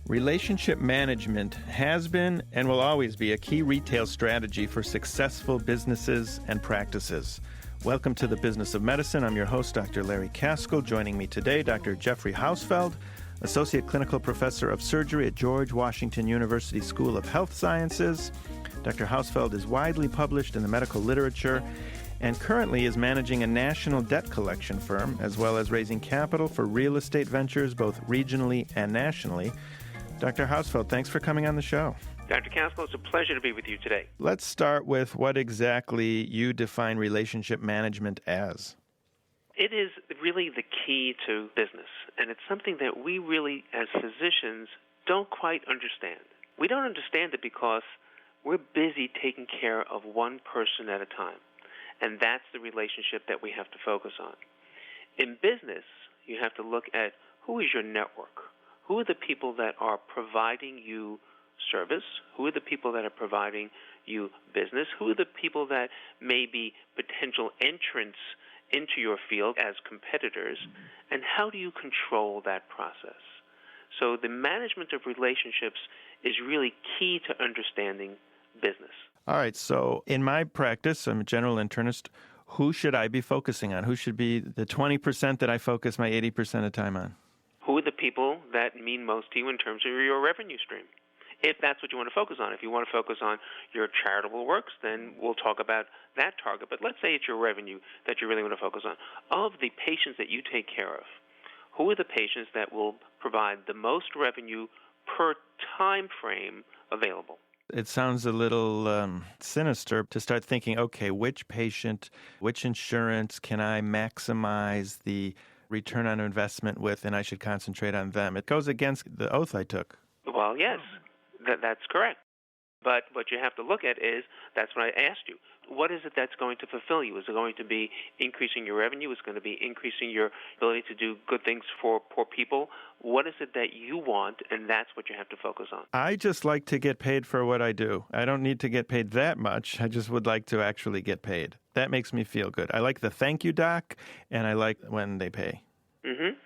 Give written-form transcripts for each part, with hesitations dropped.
Relationship management has been and will always be a key retail strategy for successful businesses and practices. Welcome to the Business of Medicine. I'm your host, Dr. Larry Kaskel. Joining me today, Dr. Jeffrey Hausfeld, Associate Clinical Professor of Surgery at George Washington University School of Health Sciences. Dr. Hausfeld is widely published in the medical literature and currently is managing a national debt collection firm, as well as raising capital for real estate ventures, both regionally and nationally. Dr. Hausfeld, thanks for coming on the show. Dr. Kaskel, it's a pleasure to be with you today. Let's start with what exactly you define relationship management as. It is really the key to business, and it's something that we really, as physicians, don't quite understand. We don't understand it because we're busy taking care of one person at a time, and that's the relationship that we have to focus on. In business, you have to look at who is your network. Who are the people that are providing you service? Who are the people that are providing you business? Who are the people that may be potential entrants into your field as competitors? And how do you control that process? So the management of relationships is really key to understanding business. All right, so in my practice, I'm a general internist. Who should I be focusing on? Who should be the 20% that I focus my 80% of time on? Who are the people that mean most to you in terms of your revenue stream? If that's what you want to focus on. If you want to focus on your charitable works, then we'll talk about that target. But let's say it's your revenue that you really want to focus on. Of the patients that you take care of, who are the patients that will provide the most revenue per time frame available? It sounds a little sinister to start thinking, okay, which patient, which insurance can I maximize the return on investment with, and I should concentrate on them. It goes against the oath I took. Well, yes, that's correct. But what you have to look at is, that's what I asked you, what is it that's going to fulfill you? Is it going to be increasing your revenue? Is it going to be increasing your ability to do good things for poor people? What is it that you want, and that's what you have to focus on? I just like to get paid for what I do. I don't need to get paid that much. I just would like to actually get paid. That makes me feel good. I like the thank you doc, and I like when they pay. Mm-hmm.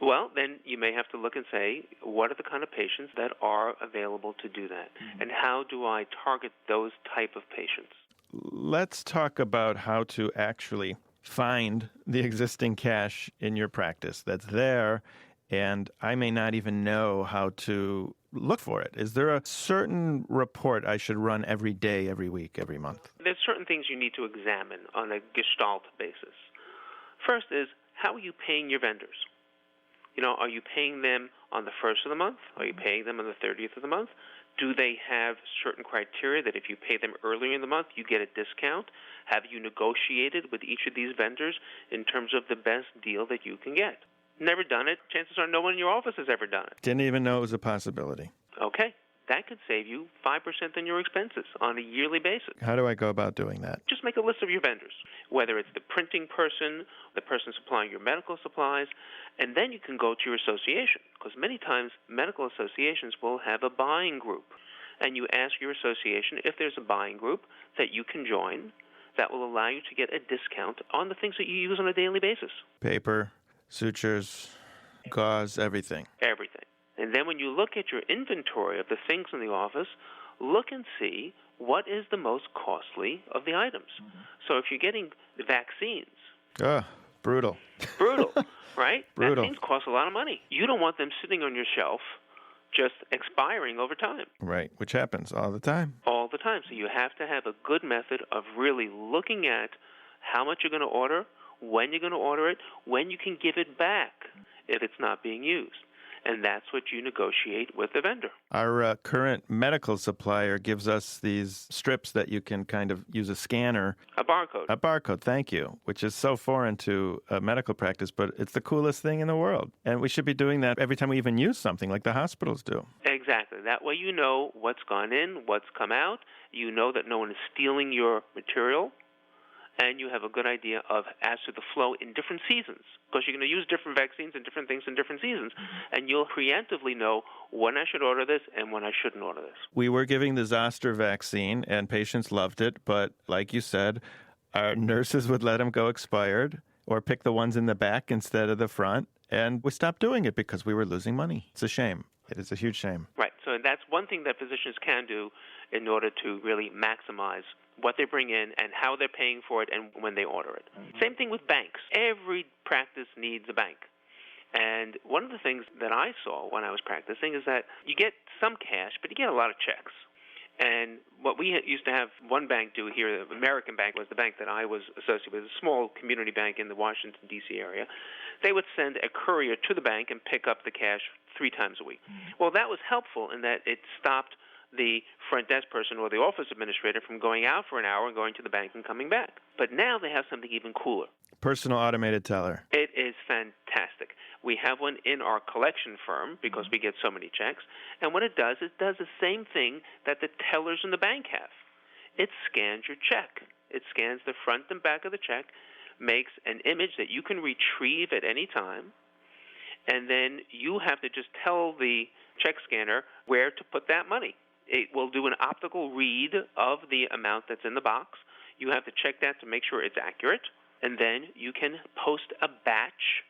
Well, then you may have to look and say, what are the kind of patients that are available to do that? Mm-hmm. And how do I target those type of patients? Let's talk about how to actually find the existing cash in your practice that's there, and I may not even know how to look for it. Is there a certain report I should run every day, every week, every month? There's certain things you need to examine on a gestalt basis. First is, how are you paying your vendors? Are you paying them on the 1st of the month? Are you paying them on the 30th of the month? Do they have certain criteria that if you pay them earlier in the month, you get a discount? Have you negotiated with each of these vendors in terms of the best deal that you can get? Never done it. Chances are no one in your office has ever done it. Didn't even know it was a possibility. Okay. That could save you 5% on your expenses on a yearly basis. How do I go about doing that? Just make a list of your vendors, whether it's the printing person, the person supplying your medical supplies, and then you can go to your association, because many times medical associations will have a buying group, and you ask your association if there's a buying group that you can join that will allow you to get a discount on the things that you use on a daily basis. Paper, sutures, gauze, everything. Everything. And then when you look at your inventory of the things in the office, look and see what is the most costly of the items. Mm-hmm. So if you're getting the vaccines. Brutal. Brutal, right? Brutal. Vaccines cost a lot of money. You don't want them sitting on your shelf just expiring over time. Right, which happens all the time. All the time. So you have to have a good method of really looking at how much you're going to order, when you're going to order it, when you can give it back if it's not being used. And that's what you negotiate with the vendor. Our current medical supplier gives us these strips that you can kind of use a scanner. A barcode. A barcode, thank you, which is so foreign to medical practice, but it's the coolest thing in the world. And we should be doing that every time we even use something like the hospitals do. Exactly. That way you know what's gone in, what's come out. You know that no one is stealing your material. And you have a good idea of as to the flow in different seasons, because you're going to use different vaccines and different things in different seasons, and you'll preemptively know when I should order this and when I shouldn't order this. We were giving the zoster vaccine, and patients loved it, but like you said, our nurses would let them go expired or pick the ones in the back instead of the front, and we stopped doing it because we were losing money. It's a shame. It is a huge shame. Right. So that's one thing that physicians can do in order to really maximize what they bring in and how they're paying for it and when they order it. Same thing with banks. Every practice needs a bank. And one of the things that I saw when I was practicing is that you get some cash, but you get a lot of checks. And what we used to have one bank do here, the American Bank was the bank that I was associated with, a small community bank in the Washington, D.C. area. They would send a courier to the bank and pick up the cash 3 times a week. Well, that was helpful in that it stopped the front desk person or the office administrator from going out for an hour and going to the bank and coming back. But now they have something even cooler. Personal automated teller. It is fantastic. We have one in our collection firm because we get so many checks. And what it does the same thing that the tellers in the bank have. It scans your check. It scans the front and back of the check, makes an image that you can retrieve at any time, and then you have to just tell the check scanner where to put that money. It will do an optical read of the amount that's in the box. You have to check that to make sure it's accurate, and then you can post a batch.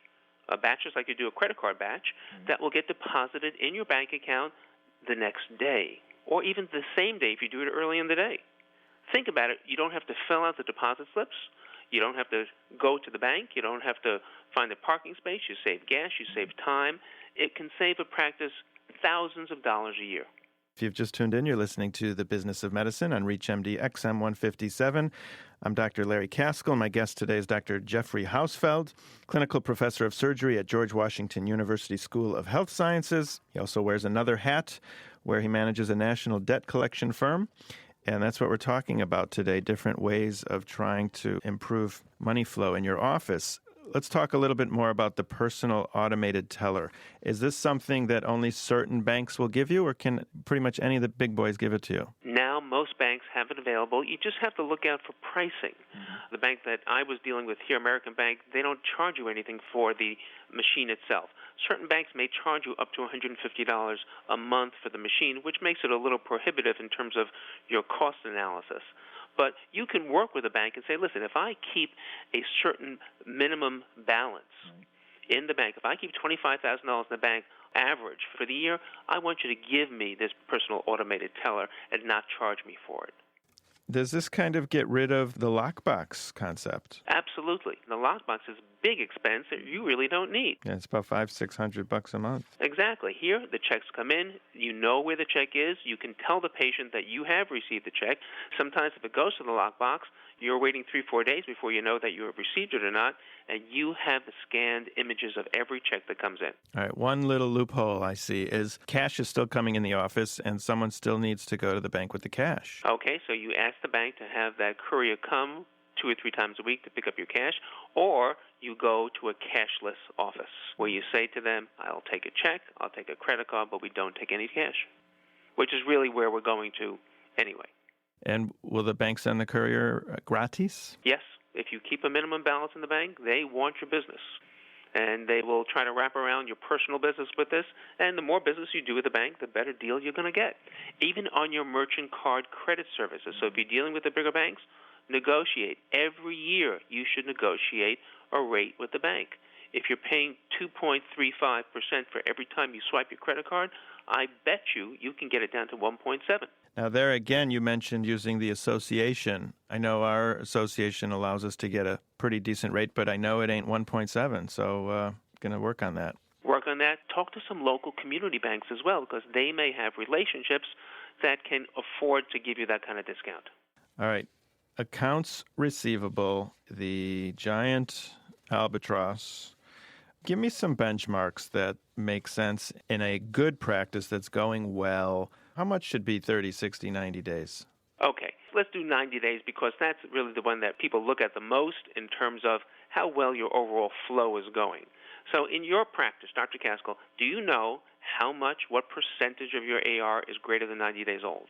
A batch is like you do a credit card batch that will get deposited in your bank account the next day, or even the same day if you do it early in the day. Think about it. You don't have to fill out the deposit slips. You don't have to go to the bank. You don't have to find a parking space. You save gas. You save time. It can save a practice thousands of dollars a year. If you've just tuned in, you're listening to The Business of Medicine on ReachMD XM 157. I'm Dr. Larry Kaskel. My guest today is Dr. Jeffrey Hausfeld, clinical professor of surgery at George Washington University School of Health Sciences. He also wears another hat where he manages a national debt collection firm. And that's what we're talking about today, different ways of trying to improve money flow in your office. Let's talk a little bit more about the personal automated teller. Is this something that only certain banks will give you, or can pretty much any of the big boys give it to you? Now, most banks have it available. You just have to look out for pricing. The bank that I was dealing with here, American Bank, they don't charge you anything for the machine itself. Certain banks may charge you up to $150 a month for the machine, which makes it a little prohibitive in terms of your cost analysis. But you can work with a bank and say, listen, if I keep a certain minimum balance in the bank, if I keep $25,000 in the bank average for the year, I want you to give me this personal automated teller and not charge me for it. Does this kind of get rid of the lockbox concept? Absolutely. The lockbox is a big expense that you really don't need. Yeah, it's about $500-600 a month. Exactly. Here, the checks come in. You know where the check is. You can tell the patient that you have received the check. Sometimes if it goes to the lockbox, you're waiting 3-4 days before you know that you have received it or not, and you have the scanned images of every check that comes in. All right, one little loophole I see is cash is still coming in the office, and someone still needs to go to the bank with the cash. Okay, so you ask the bank to have that courier come 2 or 3 times a week to pick up your cash, or you go to a cashless office where you say to them, I'll take a check, I'll take a credit card, but we don't take any cash, which is really where we're going to anyway. And will the bank send the courier gratis? Yes. If you keep a minimum balance in the bank, they want your business. And they will try to wrap around your personal business with this. And the more business you do with the bank, the better deal you're going to get. Even on your merchant card credit services. So if you're dealing with the bigger banks, negotiate. Every year you should negotiate a rate with the bank. If you're paying 2.35% for every time you swipe your credit card, I bet you can get it down to 1.7. Now, there again, you mentioned using the association. I know our association allows us to get a pretty decent rate, but I know it ain't 1.7, so going to work on that. Work on that. Talk to some local community banks as well, because they may have relationships that can afford to give you that kind of discount. All right. Accounts receivable, the giant albatross. Give me some benchmarks that make sense in a good practice that's going well. How much should be 30, 60, 90 days? Okay, let's do 90 days because that's really the one that people look at the most in terms of how well your overall flow is going. So in your practice, Dr. Kaskel, do you know what percentage of your AR is greater than 90 days old?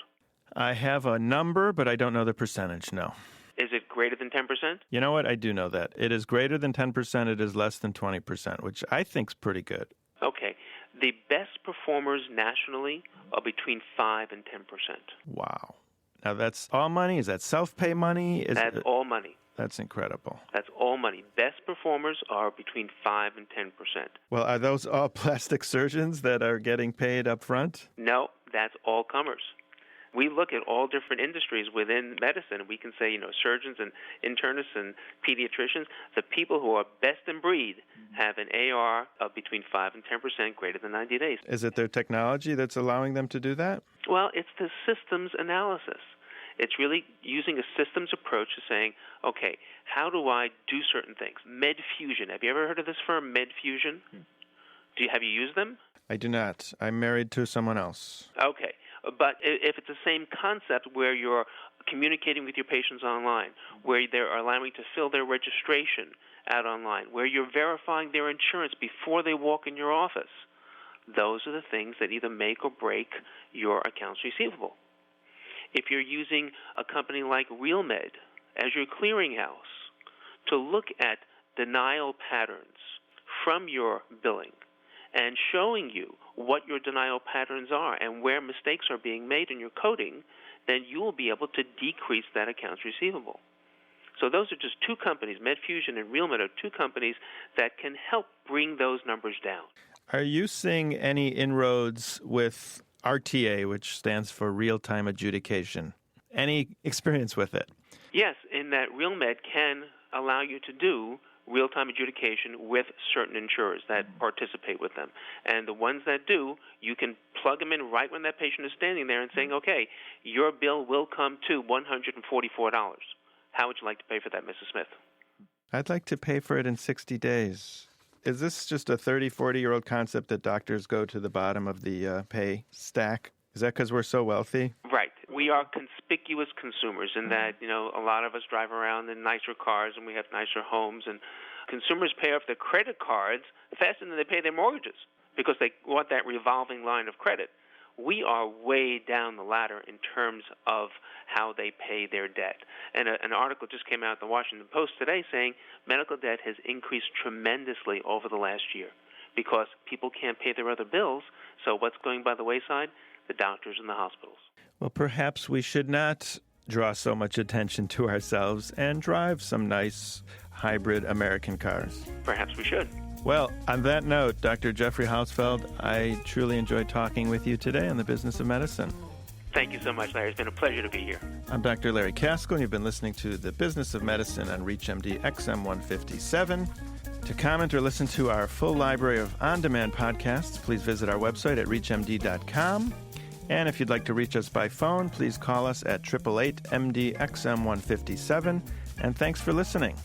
I have a number, but I don't know the percentage, no. Is it greater than 10%? You know what? I do know that. It is greater than 10%. It is less than 20%, which I think is pretty good. Okay. The best performers nationally are between 5 and 10%. Wow. Now, that's all money? Is that self-pay money? That's all money. That's incredible. That's all money. Best performers are between 5 and 10%. Well, are those all plastic surgeons that are getting paid up front? No, that's all comers. We look at all different industries within medicine. We can say, surgeons and internists and pediatricians, the people who are best in breed have an AR of between 5 and 10% greater than 90 days. Is it their technology that's allowing them to do that? Well, it's the systems analysis. It's really using a systems approach to saying, okay, how do I do certain things? MedFusion. Have you ever heard of this firm, MedFusion? Have you used them? I do not. I'm married to someone else. Okay. But if it's the same concept where you're communicating with your patients online, where they're allowing to fill their registration out online, where you're verifying their insurance before they walk in your office, those are the things that either make or break your accounts receivable. If you're using a company like RealMed as your clearinghouse to look at denial patterns from your billing and showing you what your denial patterns are and where mistakes are being made in your coding, then you will be able to decrease that accounts receivable. So those are just two companies, MedFusion and RealMed are two companies that can help bring those numbers down. Are you seeing any inroads with RTA, which stands for real-time adjudication? Any experience with it? Yes, in that RealMed can allow you to do real-time adjudication with certain insurers that participate with them. And the ones that do, you can plug them in right when that patient is standing there and saying, okay, your bill will come to $144. How would you like to pay for that, Mrs. Smith? I'd like to pay for it in 60 days. Is this just a 30, 40-year-old concept that doctors go to the bottom of the pay stack? Is that because we're so wealthy? Right. We are conspicuous consumers in that, a lot of us drive around in nicer cars and we have nicer homes. And consumers pay off their credit cards faster than they pay their mortgages because they want that revolving line of credit. We are way down the ladder in terms of how they pay their debt. And an article just came out in the Washington Post today saying medical debt has increased tremendously over the last year because people can't pay their other bills. So what's going by the wayside? The doctors and the hospitals. Well, perhaps we should not draw so much attention to ourselves and drive some nice hybrid American cars. Perhaps we should. Well, on that note, Dr. Jeffrey Hausfeld, I truly enjoyed talking with you today on the Business of Medicine. Thank you so much, Larry. It's been a pleasure to be here. I'm Dr. Larry Kaskel, and you've been listening to the Business of Medicine on ReachMD XM 157. To comment or listen to our full library of on-demand podcasts, please visit our website at reachmd.com. And if you'd like to reach us by phone, please call us at 888-MD-XM 157. And thanks for listening.